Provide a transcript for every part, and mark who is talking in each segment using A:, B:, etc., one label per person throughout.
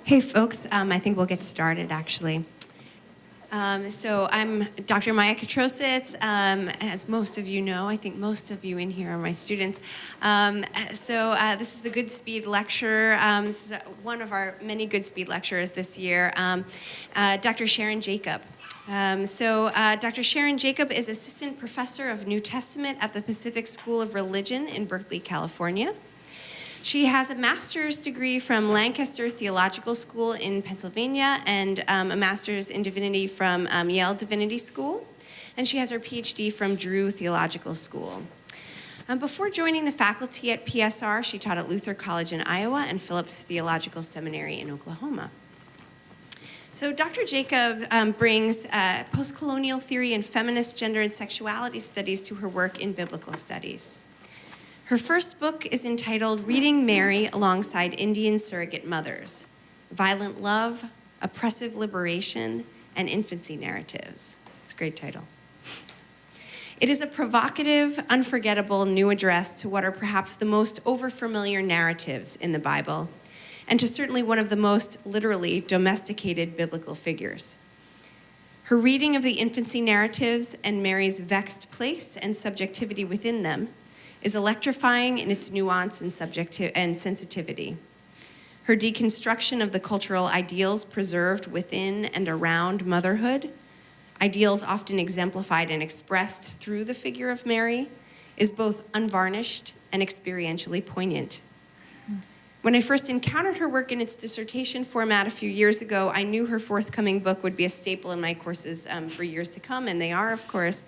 A: Hey folks, I think we'll get started actually. So I'm Dr. Maya Katrositz. As most of you know, I think most of you in here are my students. This is the Goodspeed lecture. This is one of our many Goodspeed lecturers this year, Dr. Sharon Jacob. Dr. Sharon Jacob is Assistant Professor of New Testament at the Pacific School of Religion in Berkeley, California. She has a master's degree from Lancaster Theological School in Pennsylvania and a master's in divinity from Yale Divinity School. And she has her PhD from Drew Theological School. Before joining the faculty at PSR, she taught at Luther College in Iowa and Phillips Theological Seminary in Oklahoma. So Dr. Jacob brings post-colonial theory and feminist gender and sexuality studies to her work in biblical studies. Her first book is entitled Reading Mary Alongside Indian Surrogate Mothers, Violent Love, Oppressive Liberation, and Infancy Narratives. It's a great title. It is a provocative, unforgettable new address to what are perhaps the most overfamiliar narratives in the Bible, and to certainly one of the most literally domesticated biblical figures. Her reading of the infancy narratives and Mary's vexed place and subjectivity within them is electrifying in its nuance and sensitivity. Her deconstruction of the cultural ideals preserved within and around motherhood, ideals often exemplified and expressed through the figure of Mary, is both unvarnished and experientially poignant. When I first encountered her work in its dissertation format a few years ago, I knew her forthcoming book would be a staple in my courses for years to come, and they are, of course.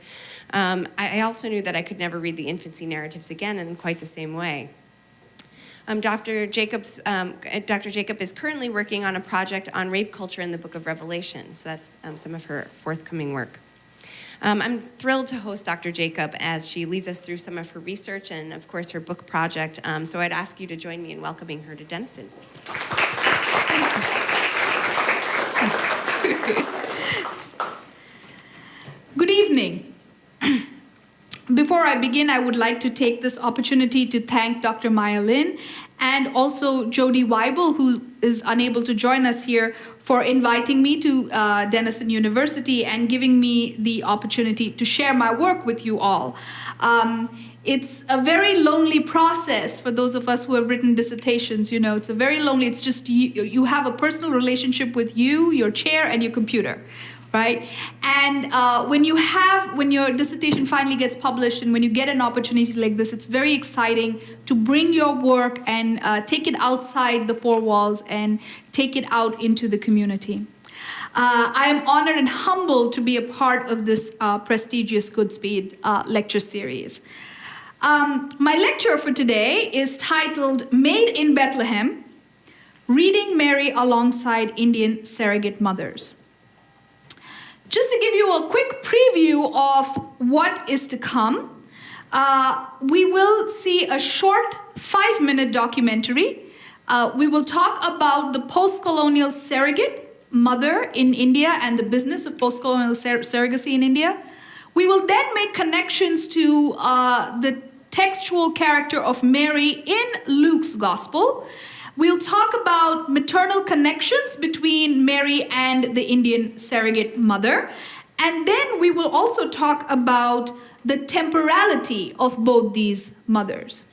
A: I also knew that I could never read the infancy narratives again in quite the same way. Dr. Jacob is currently working on a project on rape culture in the book of Revelation, so that's some of her forthcoming work. I'm thrilled to host Dr. Jacob as she leads us through some of her research and, of course, her book project. So I'd ask you to join me in welcoming her to Denison.
B: Good evening. Before I begin, I would like to take this opportunity to thank Dr. Maya Lin and also Jody Weibel, who is unable to join us here, for inviting me to Denison University and giving me the opportunity to share my work with you all. It's a very lonely process for those of us who have written dissertations. You know, it's a very lonely, it's just you have a personal relationship with you, your chair, and your computer. Right? And when your dissertation finally gets published and when you get an opportunity like this, it's very exciting to bring your work and take it outside the four walls and take it out into the community. I am honored and humbled to be a part of this prestigious Goodspeed lecture series. My lecture for today is titled Made in Bethlehem, Reading Mary Alongside Indian Surrogate Mothers. Just to give you a quick preview of what is to come, we will see a short 5-minute documentary. We will talk about the post-colonial surrogate mother in India and the business of post-colonial surrogacy in India. We will then make connections to the textual character of Mary in Luke's gospel. We'll talk about maternal connections between Mary and the Indian surrogate mother. And then we will also talk about the temporality of both these mothers.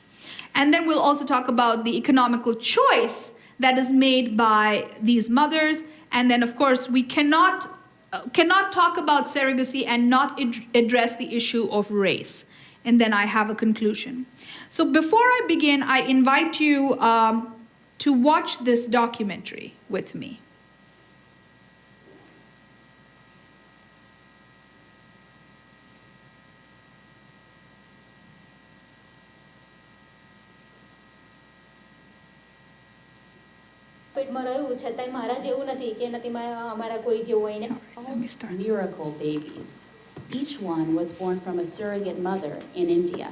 B: And then we'll also talk about the economical choice that is made by these mothers. And then, of course, we cannot talk about surrogacy and not address the issue of race. And then I have a conclusion. So before I begin, I invite you to watch this documentary with me.
C: Miracle babies. Each one was born from a surrogate mother in India.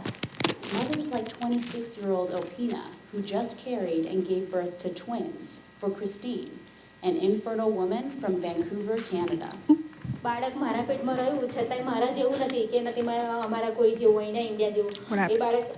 C: Mothers like 26-year-old Opina, who just carried and gave birth to twins for Christine, an infertile woman from Vancouver, Canada.
D: બાળક મારા પેટમાં રહ્યું છતાંય મારા જેવું નથી કે નથી અમારા કોઈ જેવું હોય ને ઇન્ડિયા જેવું એ બાળક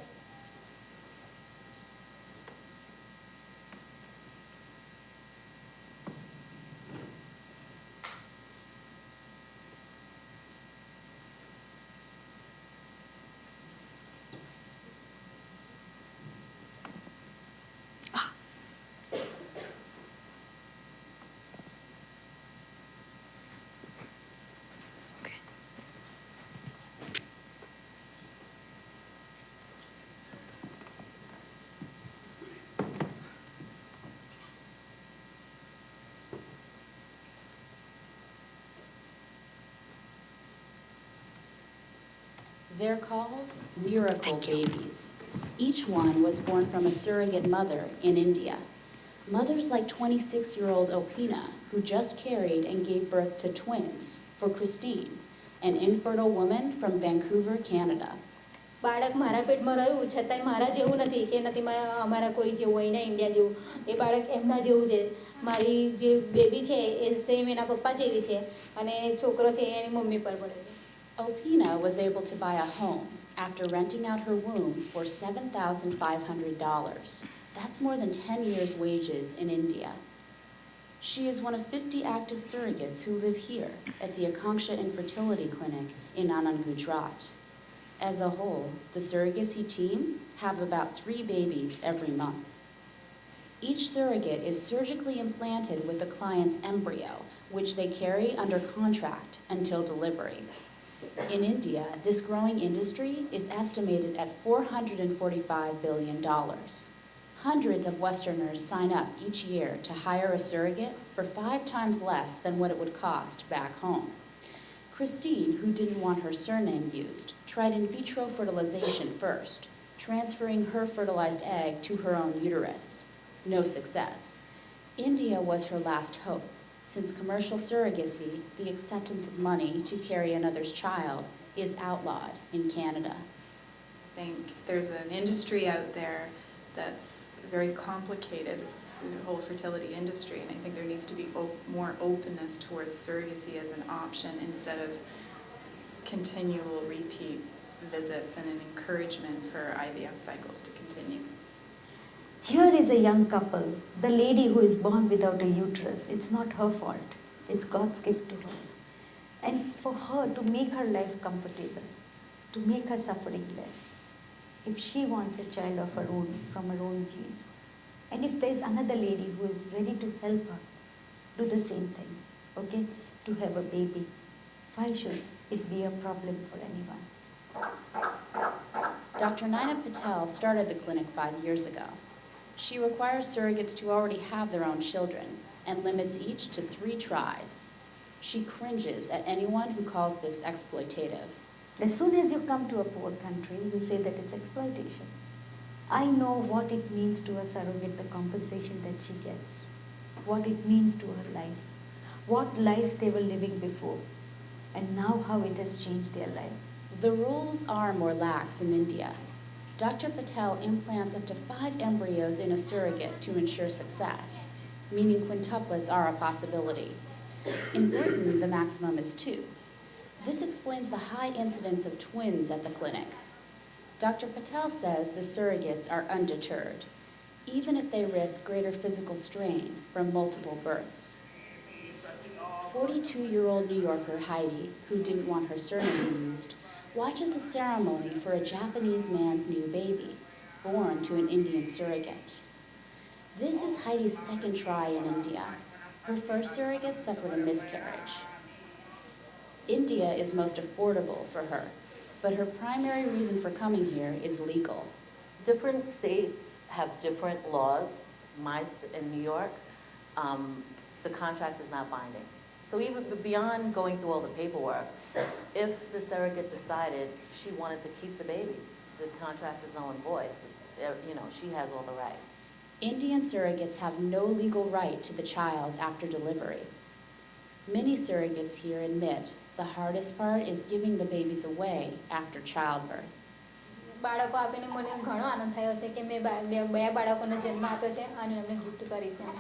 C: They're called miracle babies. Each one was born from a surrogate mother in India. Mothers like 26-year-old Opina, who just carried and gave birth to twins, for Christine, an infertile woman from Vancouver, Canada.
D: બાળક મારા પેટમાં રહ્યું છતાંય મારા જેવું નથી કે નથી અમારા કોઈ જેવું હોય ને ઇન્ડિયા જેવું એ બાળક એમના જેવું છે મારી જે બેબી છે એ સેમ એના પપ્પા જેવી છે અને છોકરો છે એની મમ્મી પર પડે છે.
C: Opina was able to buy a home after renting out her womb for $7,500. That's more than 10 years' wages in India. She is one of 50 active surrogates who live here at the Akanksha Infertility Clinic in Anand, Gujarat. As a whole, the surrogacy team have about 3 babies every month. Each surrogate is surgically implanted with the client's embryo, which they carry under contract until delivery. In India, this growing industry is estimated at $445 billion. Hundreds of Westerners sign up each year to hire a surrogate for 5 times less than what it would cost back home. Christine, who didn't want her surname used, tried in vitro fertilization first, transferring her fertilized egg to her own uterus. No success. India was her last hope, since commercial surrogacy, the acceptance of money to carry another's child, is outlawed in Canada.
E: I think there's an industry out there that's very complicated, the whole fertility industry, and I think there needs to be more openness towards surrogacy as an option instead of continual repeat visits and an encouragement for IVF cycles to continue.
F: Here is a young couple, the lady who is born without a uterus. It's not her fault. It's God's gift to her. And for her to make her life comfortable, to make her suffering less, if she wants a child of her own, from her own genes, and if there's another lady who is ready to help her do the same thing, okay, to have a baby, why should it be a problem for anyone?
C: Dr. Naina Patel started the clinic 5 years ago. She requires surrogates to already have their own children and limits each to 3 tries. She cringes at anyone who calls this exploitative.
F: As soon as you come to a poor country, you say that it's exploitation. I know what it means to a surrogate, the compensation that she gets, what it means to her life, what life they were living before, and now how it has changed their lives.
C: The rules are more lax in India. Dr. Patel implants up to 5 embryos in a surrogate to ensure success, meaning quintuplets are a possibility. In Britain, the maximum is 2. This explains the high incidence of twins at the clinic. Dr. Patel says the surrogates are undeterred, even if they risk greater physical strain from multiple births. 42-year-old New Yorker Heidi, who didn't want her surname used, watches a ceremony for a Japanese man's new baby, born to an Indian surrogate. This is Heidi's second try in India. Her first surrogate suffered a miscarriage. India is most affordable for her, but her primary reason for coming here is legal.
G: Different states have different laws. In New York, the contract is not binding. So even beyond going through all the paperwork, if the surrogate decided she wanted to keep the baby, the contract is null and void. She has all the rights.
C: Indian surrogates have no legal right to the child after delivery. Many surrogates here admit the hardest part is giving the babies away after childbirth.
D: બાળકો આપીને મને ઘણો આનંદ થયો છે કે મેં બે બાળકોને જન્મ આપ્યો છે અને એમને ગિફ્ટ કરીશ એમ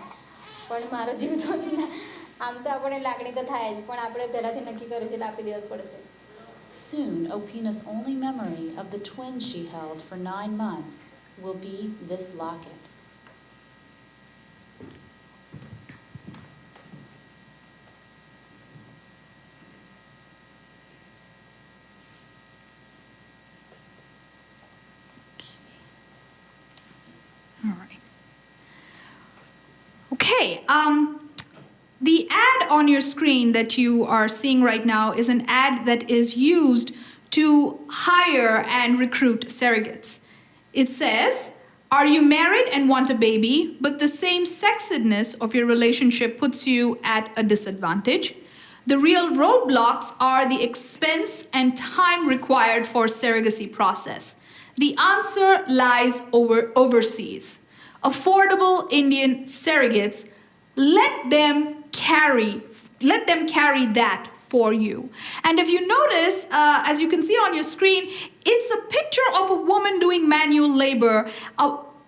D: પણ મારો જીવ તો આમ તો આપણે લાગણી તો થાય જ પણ આપણે પહેલાથી નક્કી કર્યું છે એટલે આપી દેવું પડશે.
C: Soon, Opina's only memory of the twins she held for 9 months will be this locket.
B: All right. Okay. The ad on your screen that you are seeing right now is an ad that is used to hire and recruit surrogates. It says, "Are you married and want a baby, but the same-sexedness of your relationship puts you at a disadvantage? The real roadblocks are the expense and time required for surrogacy process. The answer lies overseas. Affordable Indian surrogates, let them carry that for you. And if you notice, as you can see on your screen, it's a picture of a woman doing manual labor,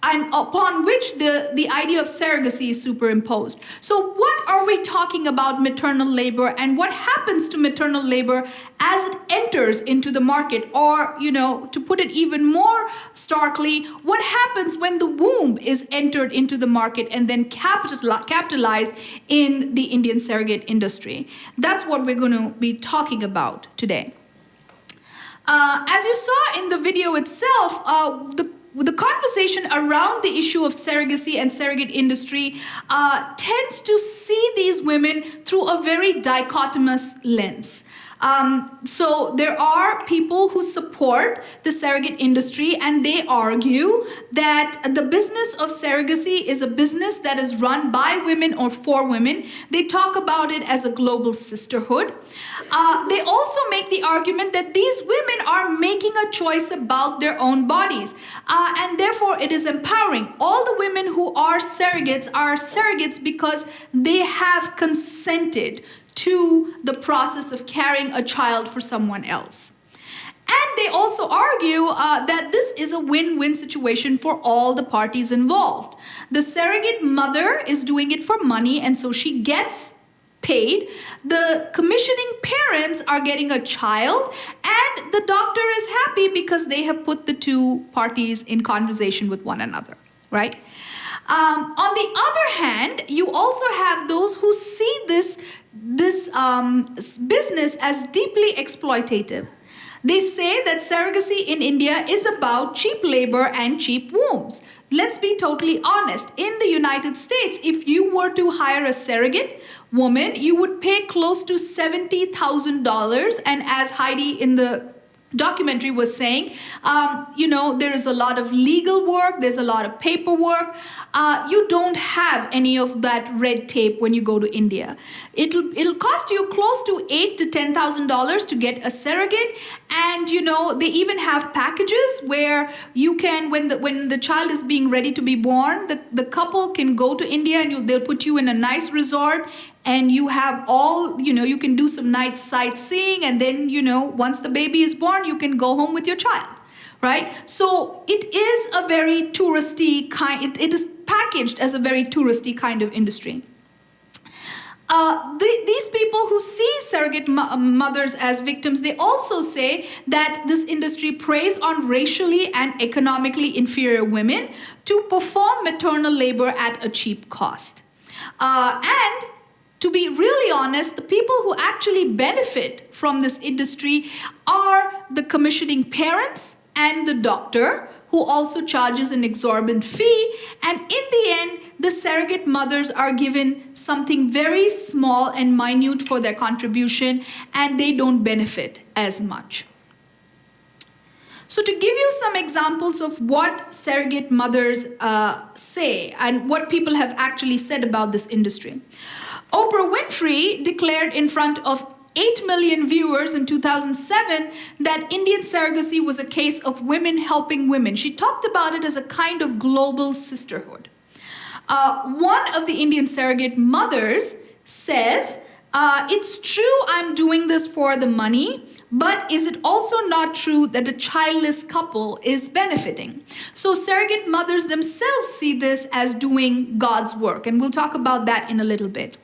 B: and upon which the idea of surrogacy is superimposed. So what are we talking about maternal labor, and what happens to maternal labor as it enters into the market? Or, to put it even more starkly, what happens when the womb is entered into the market and then capitalized in the Indian surrogate industry? That's what we're going to be talking about today. As you saw in the video itself, the conversation around the issue of surrogacy and surrogate industry tends to see these women through a very dichotomous lens. So there are people who support the surrogate industry, and they argue that the business of surrogacy is a business that is run by women or for women. They talk about it as a global sisterhood. They also make the argument that these women are making a choice about their own bodies, and therefore it is empowering. All the women who are surrogates because they have consented to the process of carrying a child for someone else. And they also argue that this is a win-win situation for all the parties involved. The surrogate mother is doing it for money, and so she gets paid. The commissioning parents are getting a child, and the doctor is happy because they have put the two parties in conversation with one another, right? On the other hand, you also have those who see this business as deeply exploitative. They say that surrogacy in India is about cheap labor and cheap wombs. Let's be totally honest. In the United States, if you were to hire a surrogate woman, you would pay close to $70,000. And as Heidi in the documentary was saying, there is a lot of legal work, there's a lot of paperwork. You don't have any of that red tape when you go to India. It'll cost you close to $8,000 to $10,000 to get a surrogate, and they even have packages where you can, when the child is being ready to be born, the couple can go to India and they'll put you in a nice resort. And you have all, you can do some nice sightseeing, and then, once the baby is born, you can go home with your child, right? So it is a very touristy kind, it is packaged as a very touristy kind of industry. These people who see surrogate mothers as victims, they also say that this industry preys on racially and economically inferior women to perform maternal labor at a cheap cost. And to be really honest, the people who actually benefit from this industry are the commissioning parents and the doctor, who also charges an exorbitant fee. And in the end, the surrogate mothers are given something very small and minute for their contribution, and they don't benefit as much. So to give you some examples of what surrogate mothers say and what people have actually said about this industry. Oprah Winfrey declared in front of 8 million viewers in 2007 that Indian surrogacy was a case of women helping women. She talked about it as a kind of global sisterhood. One of the Indian surrogate mothers says, it's true I'm doing this for the money, but is it also not true that a childless couple is benefiting? So surrogate mothers themselves see this as doing God's work, and we'll talk about that in a little bit.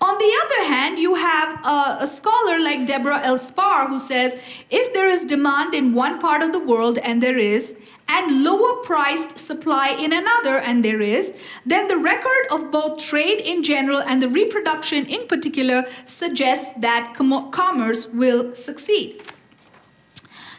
B: On the other hand, you have a scholar like Deborah L. Spar who says, if there is demand in one part of the world, and there is, and lower priced supply in another, and there is, then the record of both trade in general and the reproduction in particular suggests that commerce will succeed.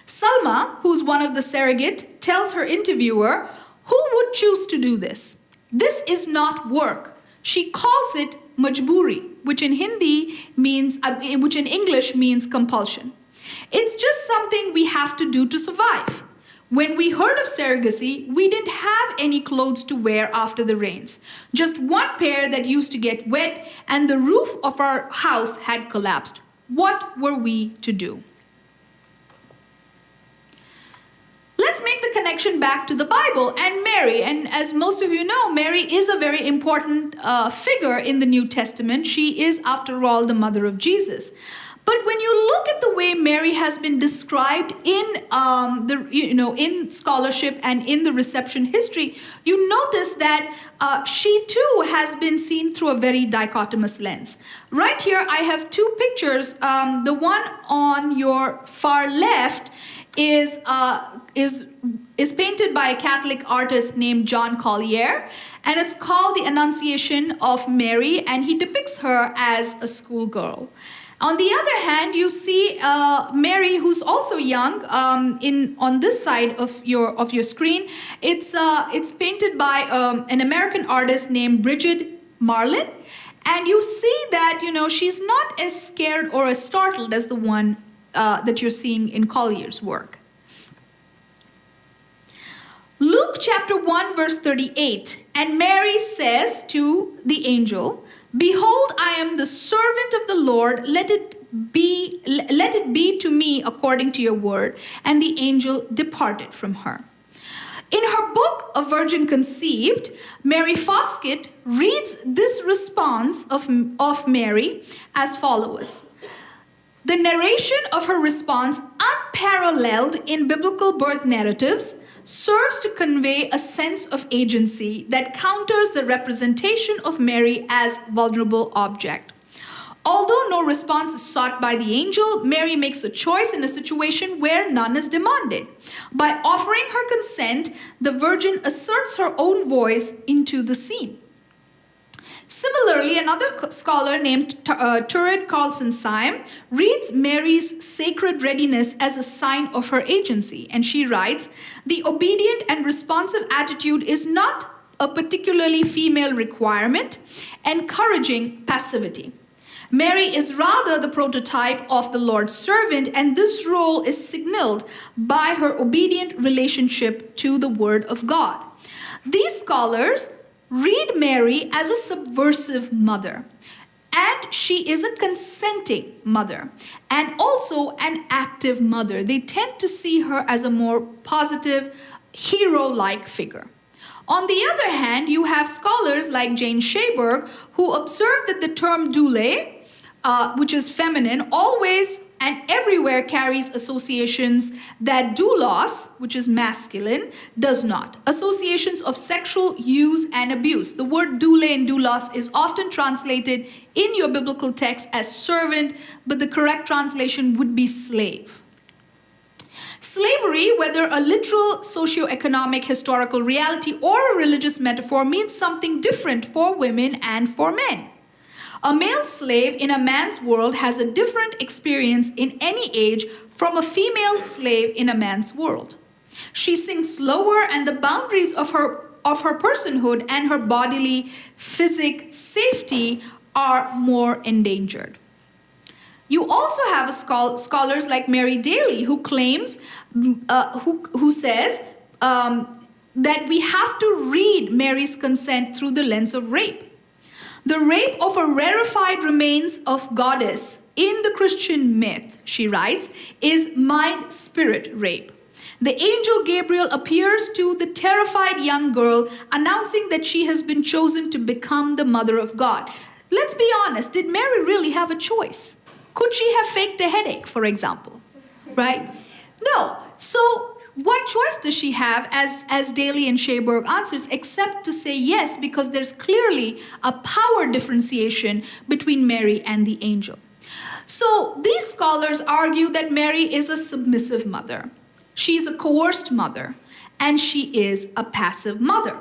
B: Salma, who's one of the surrogate, tells her interviewer, who would choose to do this? This is not work. She calls it majburi, which in English means compulsion. It's just something we have to do to survive. When we heard of surrogacy, we didn't have any clothes to wear after the rains. Just one pair that used to get wet, and the roof of our house had collapsed. What were we to do? Let's make the connection back to the Bible and Mary. And as most of you know, Mary is a very important figure in the New Testament. She is, after all, the mother of Jesus. But when you look at the way Mary has been described in in scholarship and in the reception history, you notice that she too has been seen through a very dichotomous lens. Right here, I have two pictures. The one on your far left is painted by a Catholic artist named John Collier, and it's called The Annunciation of Mary, and he depicts her as a schoolgirl. On the other hand, you see Mary, who's also young, on this side of your screen. It's painted by an American artist named Bridget Marlin, and you see that she's not as scared or as startled as the one that you're seeing in Collier's work. Luke chapter 1 verse 38, and Mary says to the angel, "Behold, I am the servant of the Lord, let it be to me according to your word." And the angel departed from her. In her book, A Virgin Conceived, Mary Foskett reads this response of Mary as follows. The narration of her response, unparalleled in biblical birth narratives, serves to convey a sense of agency that counters the representation of Mary as vulnerable object. Although no response is sought by the angel, Mary makes a choice in a situation where none is demanded. By offering her consent, the Virgin asserts her own voice into the scene. Similarly, another scholar named Turid Carlson-Syme reads Mary's sacred readiness as a sign of her agency, and she writes, "The obedient and responsive attitude is not a particularly female requirement, encouraging passivity. Mary is rather the prototype of the Lord's servant, and this role is signaled by her obedient relationship to the Word of God." These scholars read Mary as a subversive mother, and she is a consenting mother, and also an active mother. They tend to see her as a more positive, hero-like figure. On the other hand, you have scholars like Jane Shaberg, who observe that the term doule, which is feminine, always and everywhere carries associations that doulos, which is masculine, does not. Associations of sexual use and abuse. The word doule and doulos is often translated in your biblical text as servant, but the correct translation would be slave. Slavery, whether a literal socioeconomic historical reality or a religious metaphor, means something different for women and for men. A male slave in a man's world has a different experience in any age from a female slave in a man's world. She sinks lower, and the boundaries of her personhood and her bodily physic safety are more endangered. You also have scholars like Mary Daly, who claims, who says that we have to read Mary's consent through the lens of rape. The rape of a rarefied remains of goddess in the Christian myth, she writes, is mind-spirit rape. The angel Gabriel appears to the terrified young girl, announcing that she has been chosen to become the mother of God. Let's be honest, did Mary really have a choice? Could she have faked a headache, for example? Right? No. So what choice does she have, as Daly and Shaberg answers, except to say yes, because there's clearly a power differentiation between Mary and the angel. So these scholars argue that Mary is a submissive mother. She's a coerced mother, and she is a passive mother.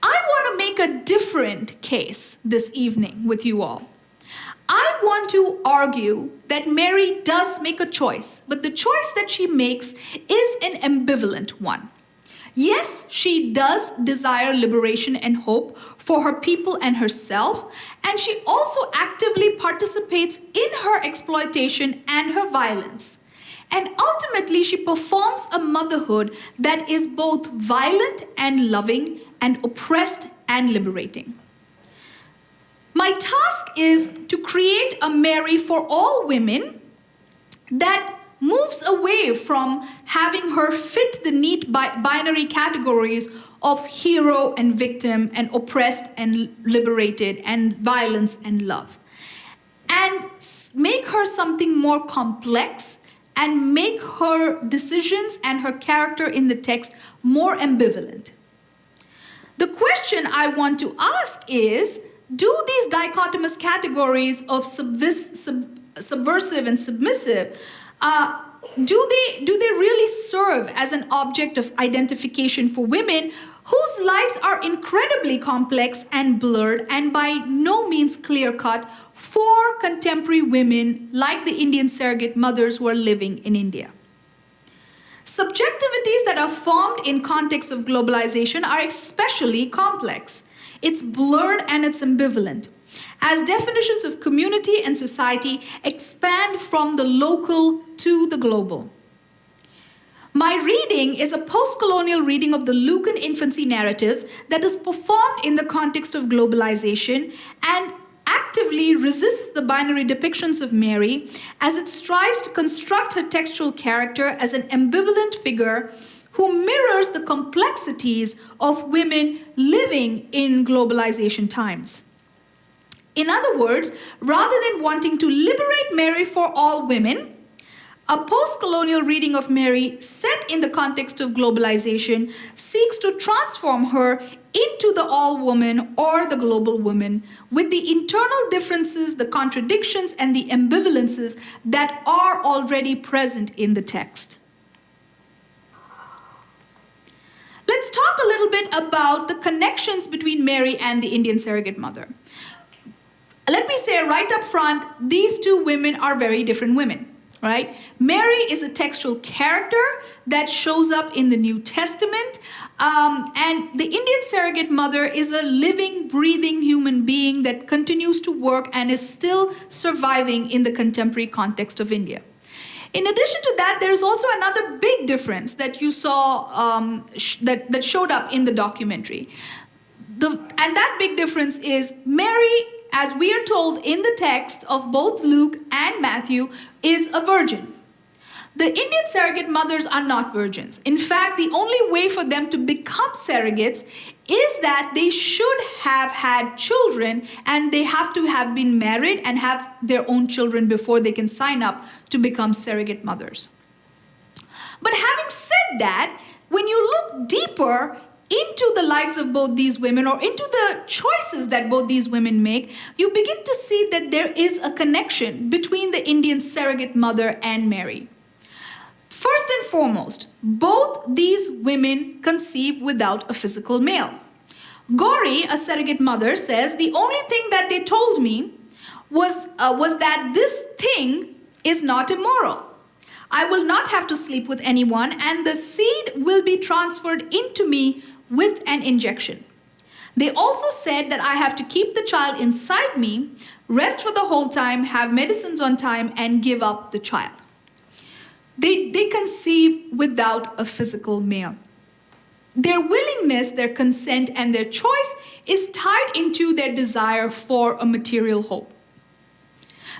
B: I want to make a different case this evening with you all. I want to argue that Mary does make a choice, but the choice that she makes is an ambivalent one. Yes, she does desire liberation and hope for her people and herself, and she also actively participates in her exploitation and her violence. And ultimately, she performs a motherhood that is both violent and loving, and oppressed and liberating. My task is to create a Mary for all women that moves away from having her fit the neat binary categories of hero and victim and oppressed and liberated and violence and love, and make her something more complex and make her decisions and her character in the text more ambivalent. The question I want to ask is, do these dichotomous categories of subversive and submissive, do they really serve as an object of identification for women whose lives are incredibly complex and blurred and by no means clear-cut for contemporary women like the Indian surrogate mothers who are living in India? Subjectivities that are formed in context of globalization are especially complex. It's blurred and it's ambivalent, as definitions of community and society expand from the local to the global. My reading is a post-colonial reading of the Lucan infancy narratives that is performed in the context of globalization and actively resists the binary depictions of Mary as it strives to construct her textual character as an ambivalent figure who mirrors the complexities of women living in globalization times. In other words, rather than wanting to liberate Mary for all women, a post-colonial reading of Mary set in the context of globalization seeks to transform her into the all-woman or the global woman with the internal differences, the contradictions, and the ambivalences that are already present in the text. Let's talk a little bit about the connections between Mary and the Indian surrogate mother. Let me say right up front, these two women are very different women. Right? Mary is a textual character that shows up in the New Testament, and the Indian surrogate mother is a living, breathing human being that continues to work and is still surviving in the contemporary context of India. In addition to that, there's also another big difference that you saw that showed up in the documentary. And that big difference is Mary, as we are told in the text of both Luke and Matthew, is a virgin. The Indian surrogate mothers are not virgins. In fact, the only way for them to become surrogates is that they should have had children and they have to have been married and have their own children before they can sign up to become surrogate mothers. But having said that, when you look deeper into the lives of both these women or into the choices that both these women make, you begin to see that there is a connection between the Indian surrogate mother and Mary. First and foremost, both these women conceive without a physical male. Gauri, a surrogate mother, says, the only thing that they told me was that this thing is not immoral. I will not have to sleep with anyone, and the seed will be transferred into me with an injection. They also said that I have to keep the child inside me, rest for the whole time, have medicines on time, and give up the child. They conceive without a physical male. Their willingness, their consent, and their choice is tied into their desire for a material hope.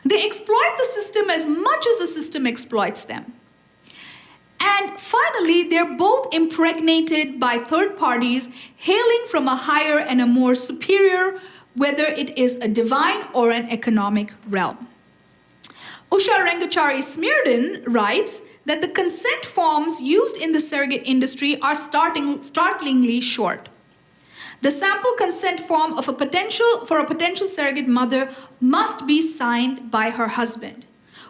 B: They exploit the system as much as the system exploits them. And finally, they're both impregnated by third parties hailing from a higher and a more superior, whether it is a divine or an economic realm. Usha Rangachari Smearden writes that the consent forms used in the surrogate industry are startlingly short. The sample consent form for a potential surrogate mother must be signed by her husband.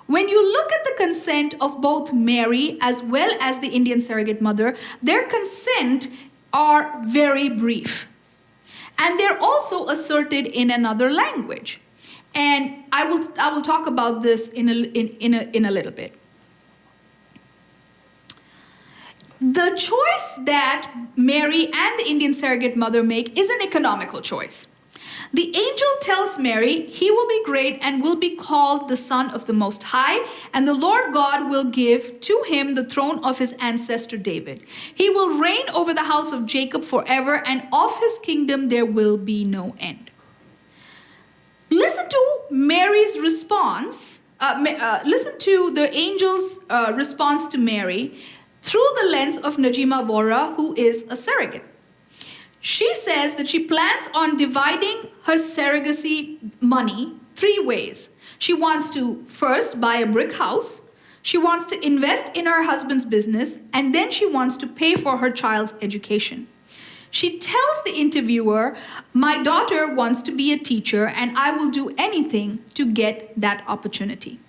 B: When you look at the consent of both Mary as well as the Indian surrogate mother, their consent are very brief. And they're also asserted in another language. And I will talk about this in a little bit. The choice that Mary and the Indian surrogate mother make is an economical choice. The angel tells Mary he will be great and will be called the Son of the Most High, and the Lord God will give to him the throne of his ancestor David. He will reign over the house of Jacob forever, and of his kingdom there will be no end. Listen to Mary's response. Listen to the angel's response to Mary through the lens of Najima Vora, who is a surrogate. She says that she plans on dividing her surrogacy money 3 ways. She wants to first buy a brick house, she wants to invest in her husband's business, and then she wants to pay for her child's education. She tells the interviewer, "My daughter wants to be a teacher, and I will do anything to get that opportunity."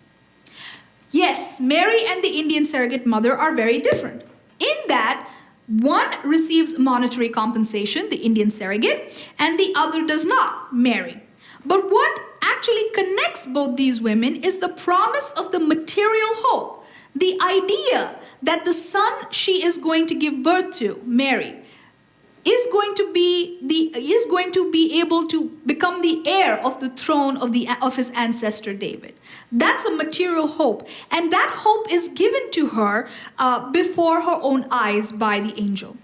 B: Yes, Mary and the Indian surrogate mother are very different in that one receives monetary compensation, the Indian surrogate, and the other does not, Mary. But what actually connects both these women is the promise of the material hope, the idea that the son she is going to give birth to, Mary, is going to be able to become the heir of the throne of his ancestor David. That's a material hope, and that hope is given to her before her own eyes by the angel.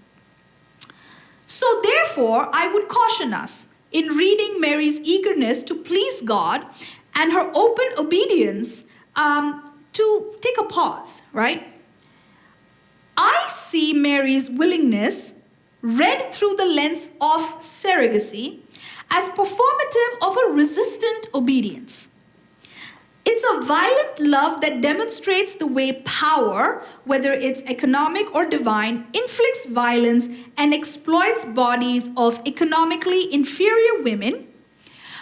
B: So therefore, I would caution us in reading Mary's eagerness to please God and her open obedience to take a pause, right? I see Mary's willingness read through the lens of surrogacy as performative of a resistant obedience. It's a violent love that demonstrates the way power, whether it's economic or divine, inflicts violence and exploits bodies of economically inferior women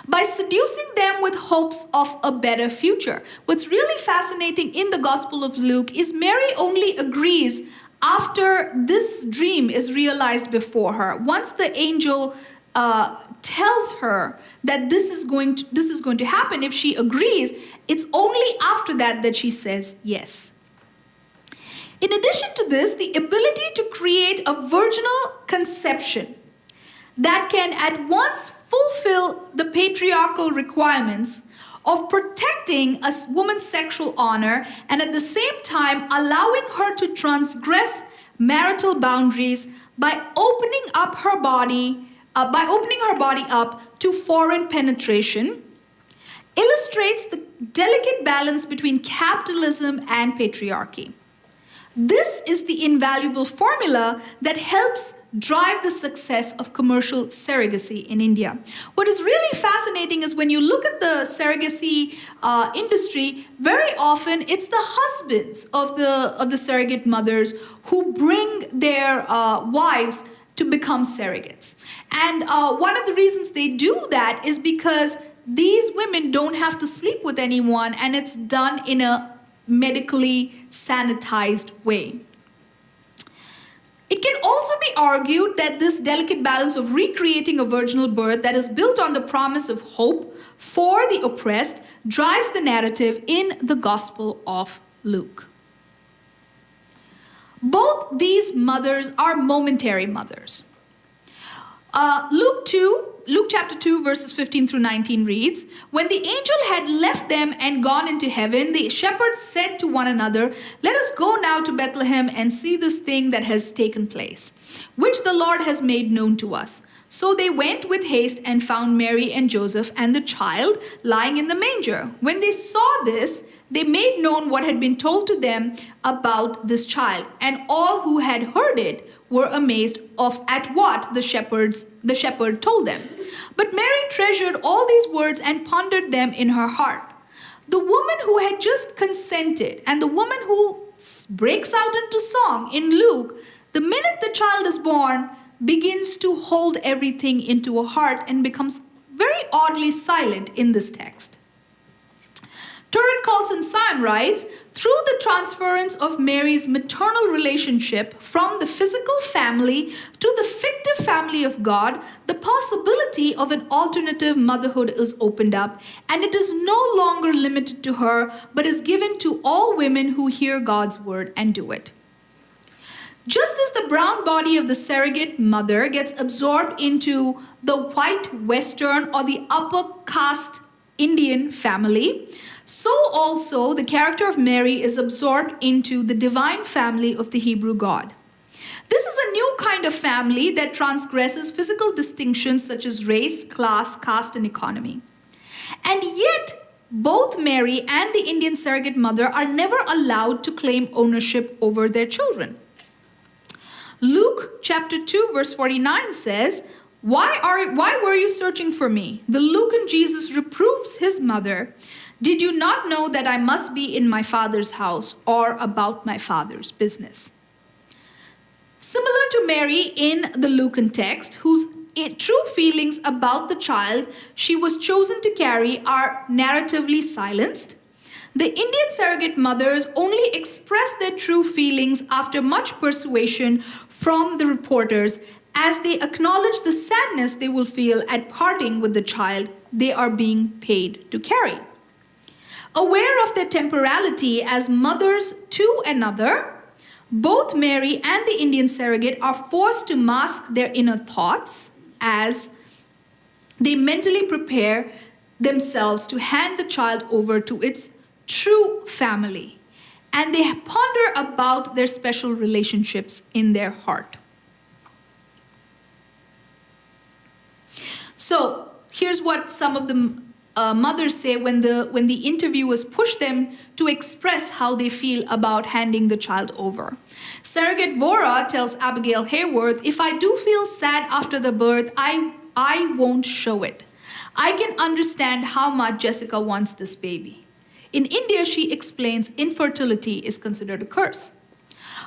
B: by seducing them with hopes of a better future. What's really fascinating in the Gospel of Luke is Mary only agrees after this dream is realized before her. Once the angel tells her that this is going to happen, if she agrees, it's only after that she says yes. In addition to this, the ability to create a virginal conception that can at once fulfill the patriarchal requirements of protecting a woman's sexual honor and at the same time allowing her to transgress marital boundaries by opening her body up to foreign penetration, illustrates the delicate balance between capitalism and patriarchy. This is the invaluable formula that helps drive the success of commercial surrogacy in India. What is really fascinating is when you look at the surrogacy industry, very often it's the husbands of the surrogate mothers who bring their wives to become surrogates. And one of the reasons they do that is because these women don't have to sleep with anyone, and it's done in a medically sanitized way. It can also be argued that this delicate balance of recreating a virginal birth that is built on the promise of hope for the oppressed drives the narrative in the Gospel of Luke. Both these mothers are momentary mothers. Luke chapter 2 verses 15 through 19 reads, "When the angel had left them and gone into heaven, the shepherds said to one another, 'Let us go now to Bethlehem and see this thing that has taken place, which the Lord has made known to us.' So they went with haste and found Mary and Joseph and the child lying in the manger. When they saw this, they made known what had been told to them about this child, and all who had heard it were amazed at what the shepherd told them. But Mary treasured all these words and pondered them in her heart." The woman who had just consented and the woman who breaks out into song in Luke, the minute the child is born, begins to hold everything into her heart and becomes very oddly silent in this text. Turret Carlson Syme writes, "Through the transference of Mary's maternal relationship from the physical family to the fictive family of God, the possibility of an alternative motherhood is opened up, and it is no longer limited to her, but is given to all women who hear God's word and do it." Just as the brown body of the surrogate mother gets absorbed into the white Western or the upper caste Indian family, so also the character of Mary is absorbed into the divine family of the Hebrew God. This is a new kind of family that transgresses physical distinctions such as race, class, caste, and economy. And yet, both Mary and the Indian surrogate mother are never allowed to claim ownership over their children. Luke chapter 2 verse 49 says, Why were you searching for me? The Lucan Jesus reproves his mother. Did you not know that I must be in my Father's house or about my Father's business? Similar to Mary in the Lucan text, whose true feelings about the child she was chosen to carry are narratively silenced, the Indian surrogate mothers only express their true feelings after much persuasion from the reporters, as they acknowledge the sadness they will feel at parting with the child they are being paid to carry. Aware of their temporality as mothers to another, both Mary and the Indian surrogate are forced to mask their inner thoughts as they mentally prepare themselves to hand the child over to its true family, and they ponder about their special relationships in their heart. So here's what some of the mothers say when the interviewers push them to express how they feel about handing the child over. Surrogate Vora tells Abigail Hayworth, "If I do feel sad after the birth, I won't show it. I can understand how much Jessica wants this baby." In India, she explains infertility is considered a curse.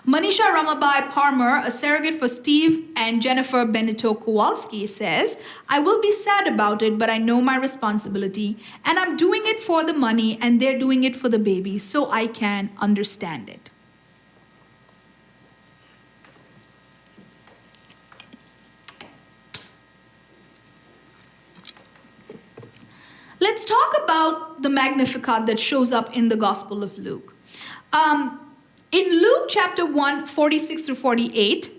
B: Manisha Ramabai Parmer, a surrogate for Steve and Jennifer Benito Kowalski, says, "I will be sad about it, but I know my responsibility, and I'm doing it for the money, and they're doing it for the baby, so I can understand it." Let's talk about the Magnificat that shows up in the Gospel of Luke. In Luke chapter 1, 46 through 48,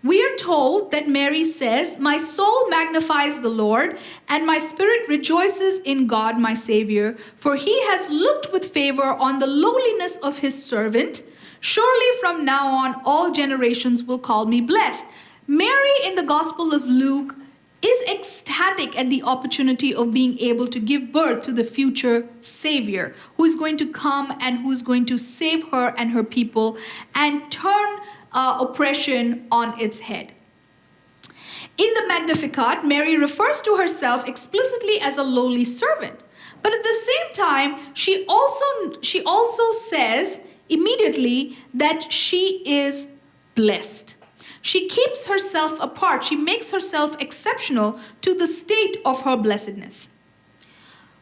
B: we are told that Mary says, "My soul magnifies the Lord, and my spirit rejoices in God my Savior, for he has looked with favor on the lowliness of his servant. Surely from now on all generations will call me blessed." Mary in the Gospel of Luke is ecstatic at the opportunity of being able to give birth to the future Savior, who is going to come and who is going to save her and her people and turn oppression on its head. In the Magnificat, Mary refers to herself explicitly as a lowly servant, but at the same time, she also says immediately that she is blessed. She keeps herself apart. She makes herself exceptional to the state of her blessedness.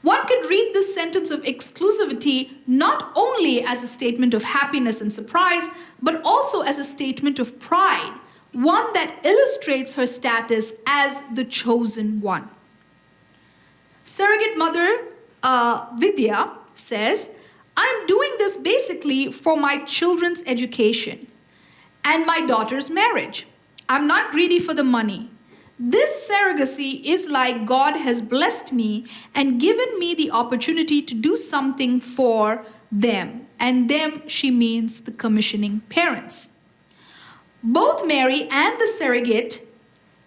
B: One could read this sentence of exclusivity not only as a statement of happiness and surprise, but also as a statement of pride, one that illustrates her status as the chosen one. Surrogate mother Vidya says, "I'm doing this basically for my children's education and my daughter's marriage. I'm not greedy for the money. This surrogacy is like God has blessed me and given me the opportunity to do something for them." And them, she means the commissioning parents. Both Mary and the surrogate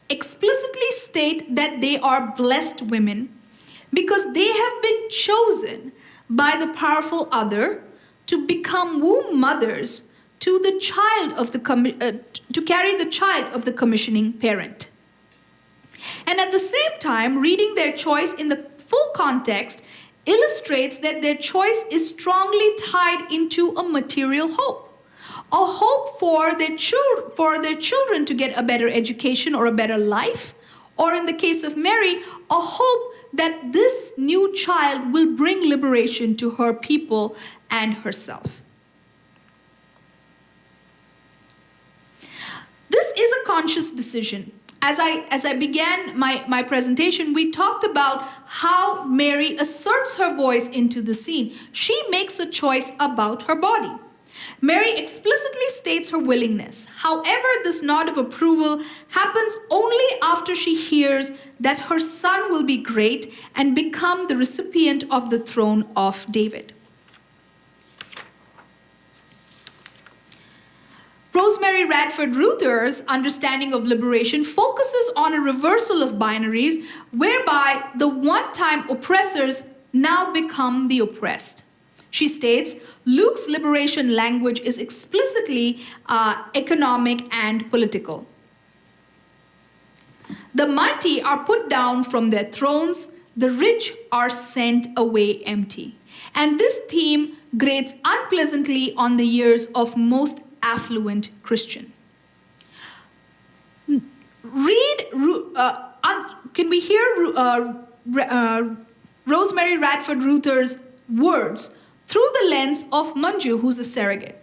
B: explicitly state that they are blessed women because they have been chosen by the powerful other to become womb mothers to the child of to carry the child of the commissioning parent. And at the same time, reading their choice in the full context illustrates that their choice is strongly tied into a material hope. A hope for their children to get a better education or a better life, or in the case of Mary, a hope that this new child will bring liberation to her people and herself. This is a conscious decision. As I began my presentation, we talked about how Mary asserts her voice into the scene. She makes a choice about her body. Mary explicitly states her willingness. However, this nod of approval happens only after she hears that her son will be great and become the recipient of the throne of David. Rosemary Radford Ruther's understanding of liberation focuses on a reversal of binaries whereby the one-time oppressors now become the oppressed. She states, Luke's liberation language is explicitly economic and political. The mighty are put down from their thrones, the rich are sent away empty. And this theme grates unpleasantly on the ears of most affluent Christian. Can we hear Rosemary Radford Ruther's words through the lens of Manju, who's a surrogate?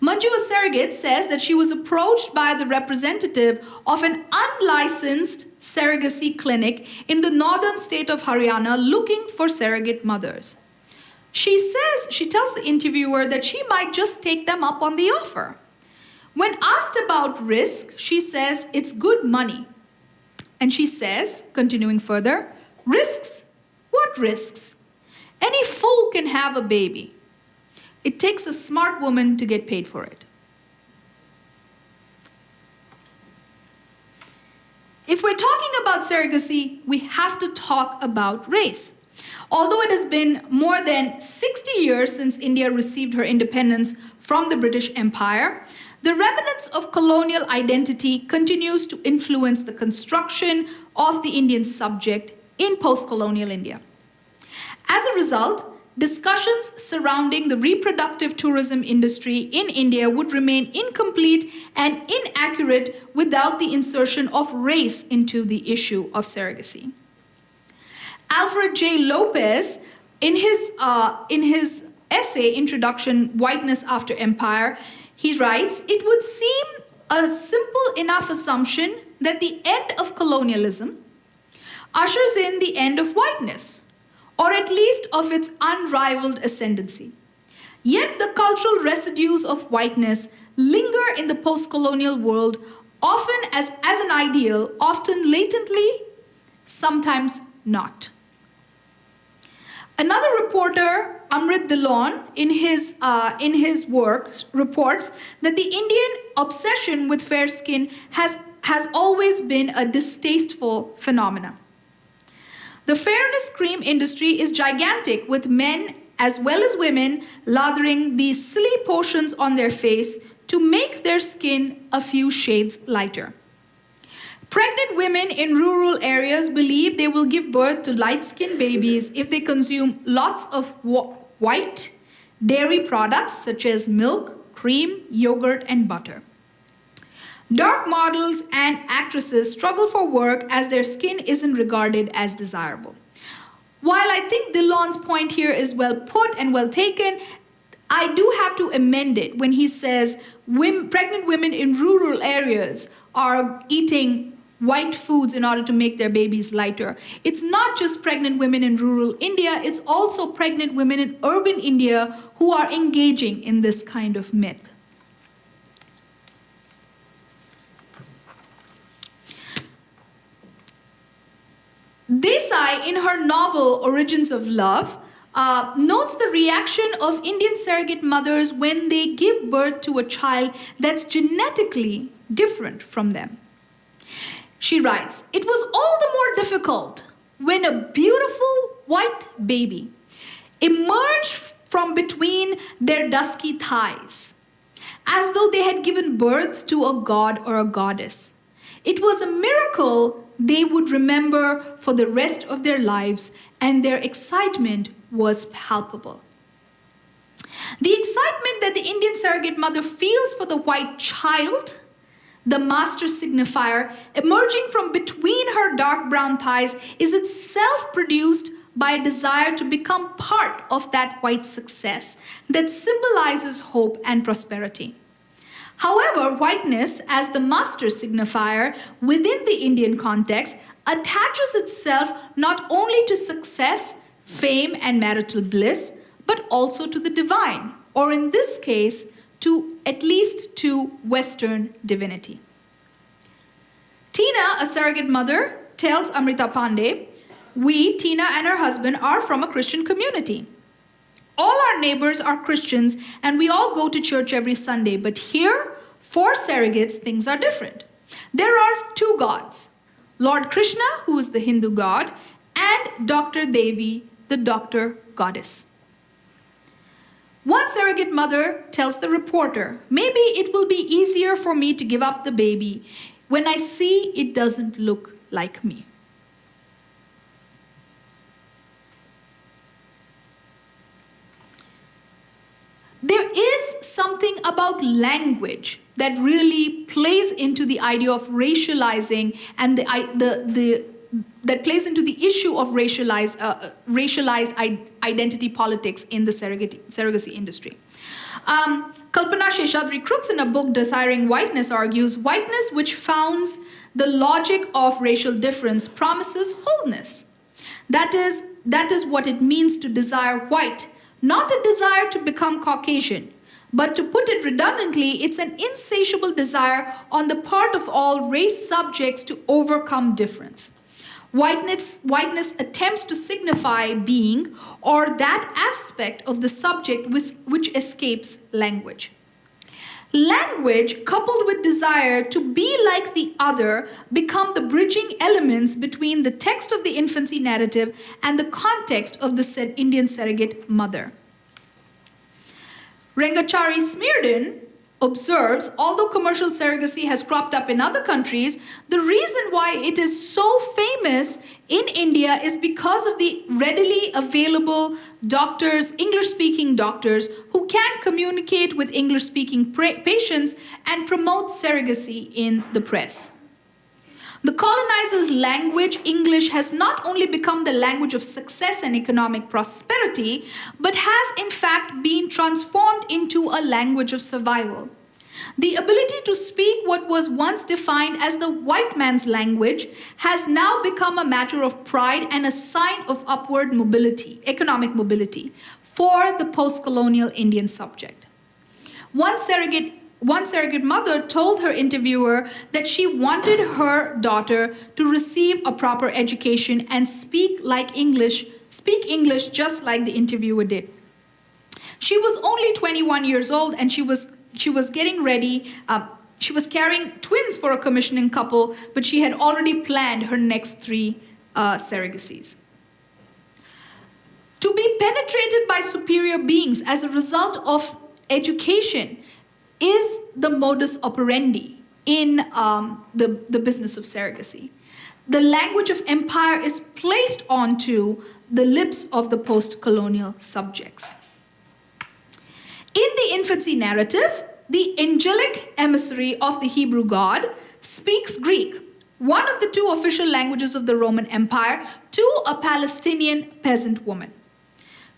B: Manju, a surrogate, says that she was approached by the representative of an unlicensed surrogacy clinic in the northern state of Haryana looking for surrogate mothers. She tells the interviewer that she might just take them up on the offer. When asked about risk, she says it's good money. And she says, continuing further, risks? What risks? Any fool can have a baby. It takes a smart woman to get paid for it. If we're talking about surrogacy, we have to talk about race. Although it has been more than 60 years since India received her independence from the British Empire, the remnants of colonial identity continues to influence the construction of the Indian subject in post-colonial India. As a result, discussions surrounding the reproductive tourism industry in India would remain incomplete and inaccurate without the insertion of race into the issue of surrogacy. Alfred J. Lopez, in his essay, Introduction, Whiteness After Empire, he writes, it would seem a simple enough assumption that the end of colonialism ushers in the end of whiteness, or at least of its unrivaled ascendancy. Yet the cultural residues of whiteness linger in the post-colonial world, often as an ideal, often latently, sometimes not. Another reporter, Amrit Dillon, in his work, reports that the Indian obsession with fair skin has always been a distasteful phenomenon. The fairness cream industry is gigantic, with men as well as women lathering these silly potions on their face to make their skin a few shades lighter. Pregnant women in rural areas believe they will give birth to light-skinned babies if they consume lots of white dairy products such as milk, cream, yogurt, and butter. Dark models and actresses struggle for work as their skin isn't regarded as desirable. While I think Dillon's point here is well put and well taken, I do have to amend it when he says pregnant women in rural areas are eating white foods in order to make their babies lighter. It's not just pregnant women in rural India, it's also pregnant women in urban India who are engaging in this kind of myth. Desai, in her novel Origins of Love, notes the reaction of Indian surrogate mothers when they give birth to a child that's genetically different from them. She writes, it was all the more difficult when a beautiful white baby emerged from between their dusky thighs, as though they had given birth to a god or a goddess. It was a miracle they would remember for the rest of their lives, and their excitement was palpable. The excitement that the Indian surrogate mother feels for the white child, the master signifier, emerging from between her dark brown thighs, is itself produced by a desire to become part of that white success that symbolizes hope and prosperity. However, whiteness, as the master signifier within the Indian context, attaches itself not only to success, fame, and marital bliss, but also to the divine, or in this case, at least to Western divinity. Tina, a surrogate mother, tells Amrita Pandey, "We, Tina and her husband, are from a Christian community. All our neighbors are Christians and we all go to church every Sunday. But here, for surrogates, things are different. There are two gods, Lord Krishna, who is the Hindu god, and Dr. Devi, the doctor goddess." One surrogate mother tells the reporter, "Maybe it will be easier for me to give up the baby when I see it doesn't look like me." There is something about language that really plays into the idea of racializing and that plays into the issue of racialized identity politics in the surrogacy industry. Kalpana Sheshadri Crooks, in a book Desiring Whiteness, argues whiteness, which founds the logic of racial difference, promises wholeness. That is what it means to desire white, not a desire to become Caucasian, but to put it redundantly, it's an insatiable desire on the part of all race subjects to overcome difference. Whiteness attempts to signify being or that aspect of the subject which escapes language. Language, coupled with desire to be like the other, become the bridging elements between the text of the infancy narrative and the context of the Indian surrogate mother. Rengachari Smearden observes, although commercial surrogacy has cropped up in other countries, the reason why it is so famous in India is because of the readily available doctors, English-speaking doctors, who can communicate with English-speaking patients and promote surrogacy in the press. The colonizers' language, English, has not only become the language of success and economic prosperity, but has in fact been transformed into a language of survival. The ability to speak what was once defined as the white man's language has now become a matter of pride and a sign of upward mobility, economic mobility, for the post-colonial Indian subject. One surrogate mother told her interviewer that she wanted her daughter to receive a proper education and speak English just like the interviewer did. She was only 21 years old and she was getting ready. She was carrying twins for a commissioning couple, but she had already planned her next 3 surrogacies. To be penetrated by superior beings as a result of education is the modus operandi in the business of surrogacy. The language of empire is placed onto the lips of the post-colonial subjects. In the infancy narrative, the angelic emissary of the Hebrew God speaks Greek, one of the 2 official languages of the Roman Empire, to a Palestinian peasant woman.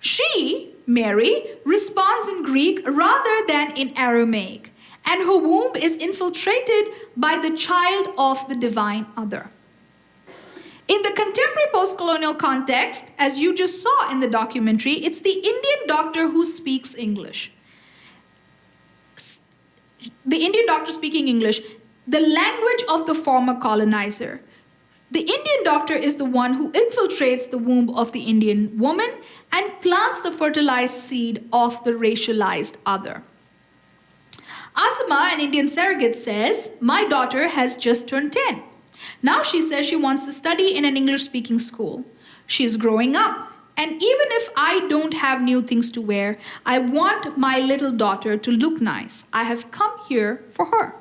B: She, Mary, responds in Greek rather than in Aramaic, and her womb is infiltrated by the child of the divine other. In the contemporary post-colonial context, as you just saw in the documentary, it's the Indian doctor who speaks English. The Indian doctor speaking English, the language of the former colonizer. The Indian doctor is the one who infiltrates the womb of the Indian woman and plants the fertilized seed of the racialized other. Asama, an Indian surrogate, says, "My daughter has just turned 10. Now she says she wants to study in an English-speaking school. She's growing up. And even if I don't have new things to wear, I want my little daughter to look nice. I have come here for her."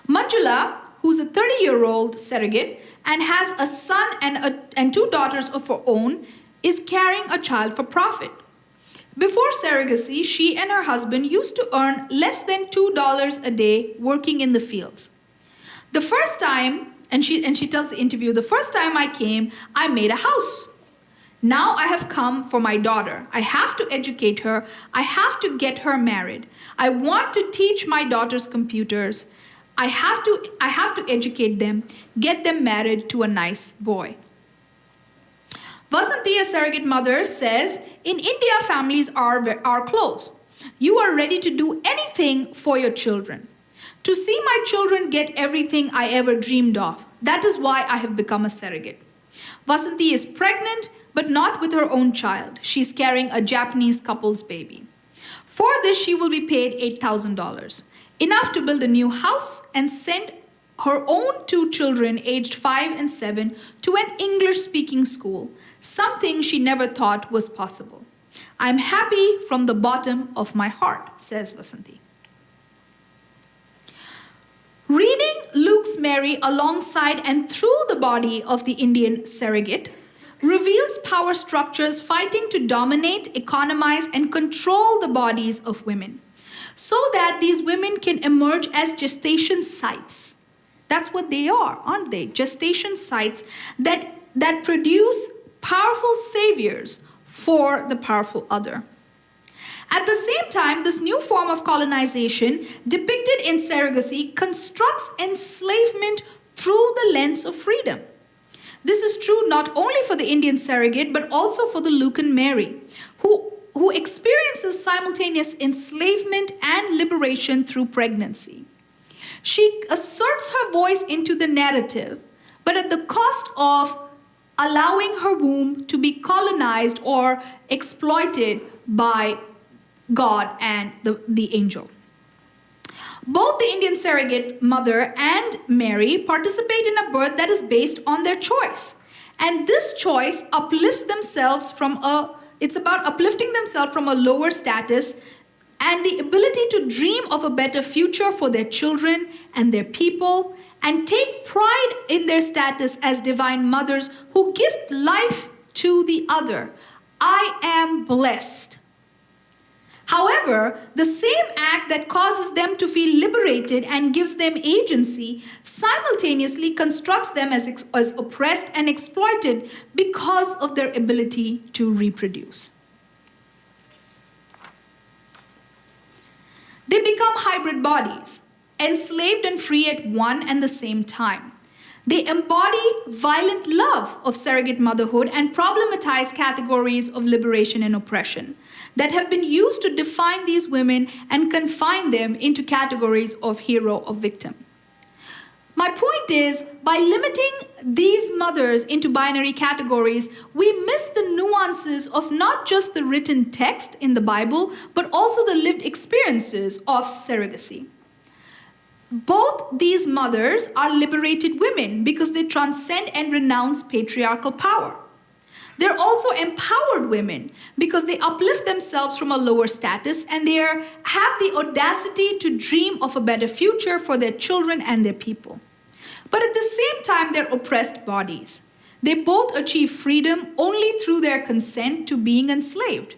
B: Manjula, who's a 30-year-old surrogate and has a son and 2 daughters of her own, is carrying a child for profit. Before surrogacy, she and her husband used to earn less than $2 a day working in the fields. The first time, and she tells the interview, "The first time I came, I made a house. Now I have come for my daughter. I have to educate her. I have to get her married. I want to teach my daughters computers. I have to educate them, get them married to a nice boy." Vasanti, a surrogate mother, says, in India, families are close. You are ready to do anything for your children. To see my children get everything I ever dreamed of. That is why I have become a surrogate. Vasanti is pregnant, but not with her own child. She's carrying a Japanese couple's baby. For this, she will be paid $8,000, enough to build a new house and send her own 2 children, aged 5 and 7, to an English-speaking school, something she never thought was possible. I'm happy from the bottom of my heart, says Vasanti. Reading Luke's Mary alongside and through the body of the Indian surrogate reveals power structures fighting to dominate, economize, and control the bodies of women, so that these women can emerge as gestation sites. That's what they are, aren't they? Gestation sites that produce powerful saviors for the powerful other. At the same time, this new form of colonization depicted in surrogacy constructs enslavement through the lens of freedom. This is true not only for the Indian surrogate, but also for the Lucan Mary, who experiences simultaneous enslavement and liberation through pregnancy. She asserts her voice into the narrative, but at the cost of allowing her womb to be colonized or exploited by God and the angel. Both the Indian surrogate mother and Mary participate in a birth that is based on their choice. And this choice uplifts themselves it's about uplifting themselves from a lower status and the ability to dream of a better future for their children and their people, and take pride in their status as divine mothers who give life to the other. I am blessed. However, the same act that causes them to feel liberated and gives them agency simultaneously constructs them as oppressed and exploited because of their ability to reproduce. They become hybrid bodies, enslaved and free at one and the same time. They embody violent love of surrogate motherhood and problematize categories of liberation and oppression that have been used to define these women and confine them into categories of hero or victim. My point is, by limiting these mothers into binary categories, we miss the nuances of not just the written text in the Bible, but also the lived experiences of surrogacy. Both these mothers are liberated women because they transcend and renounce patriarchal power. They're also empowered women because they uplift themselves from a lower status and they have the audacity to dream of a better future for their children and their people. But at the same time, they're oppressed bodies. They both achieve freedom only through their consent to being enslaved.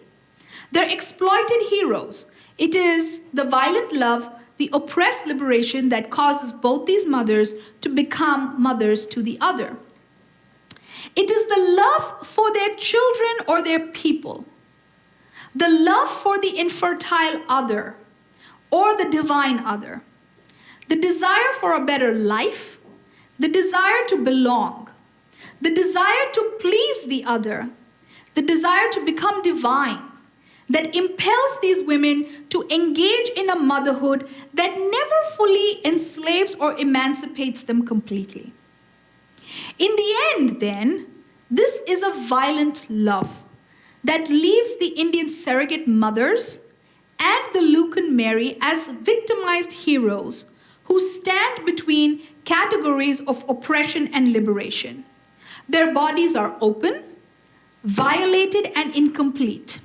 B: They're exploited heroes. It is the violent love, the oppressed liberation that causes both these mothers to become mothers to the other. It is the love for their children or their people, the love for the infertile other or the divine other, the desire for a better life, the desire to belong, the desire to please the other, the desire to become divine, that impels these women to engage in a motherhood that never fully enslaves or emancipates them completely. In the end, then, this is a violent love that leaves the Indian surrogate mothers and the Lucan Mary as victimized heroes who stand between categories of oppression and liberation. Their bodies are open, violated, and incomplete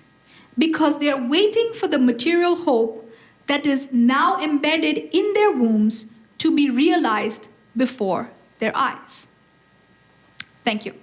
B: because they are waiting for the material hope that is now embedded in their wombs to be realized before their eyes. Thank you.